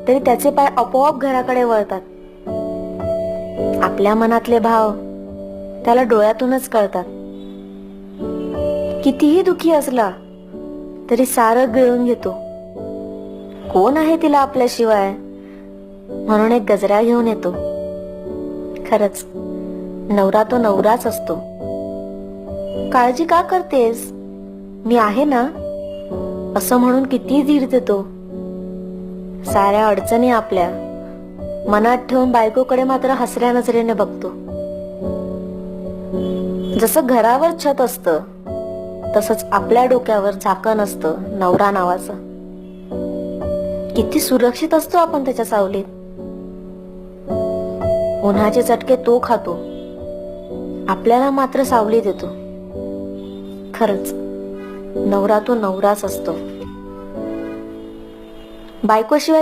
तरी त्याचे पाय आपोआप घराकडे वळतात. आपल्या मनातले भाव त्याला डोळ्यातूनच कळतात. कितीही दुखी असला तरी सारं गिळून घेतो. कोण आहे तिला आपल्याशिवाय म्हणून एक गजरा घेऊन येतो. खरंच नवरा तो नवराच असतो. काळजी का करतेस, मी आहे ना असं म्हणून किती धीर देतो. साऱ्या अडचणी आपल्या मनात ठेवून बायकोकडे मात्र हसऱ्या नजरेने बघतो. जसं घरावर छत असतं तसंच आपल्या डोक्यावर झाकण असतं नवरा नावाचं. किती सुरक्षित असतो आपण त्याच्या सावलीत. उन्हाचे चटके तो खातो, आपल्याला मात्र सावली देतो. खरंच नवरा तो नवराच असतो. बायकोशिवाय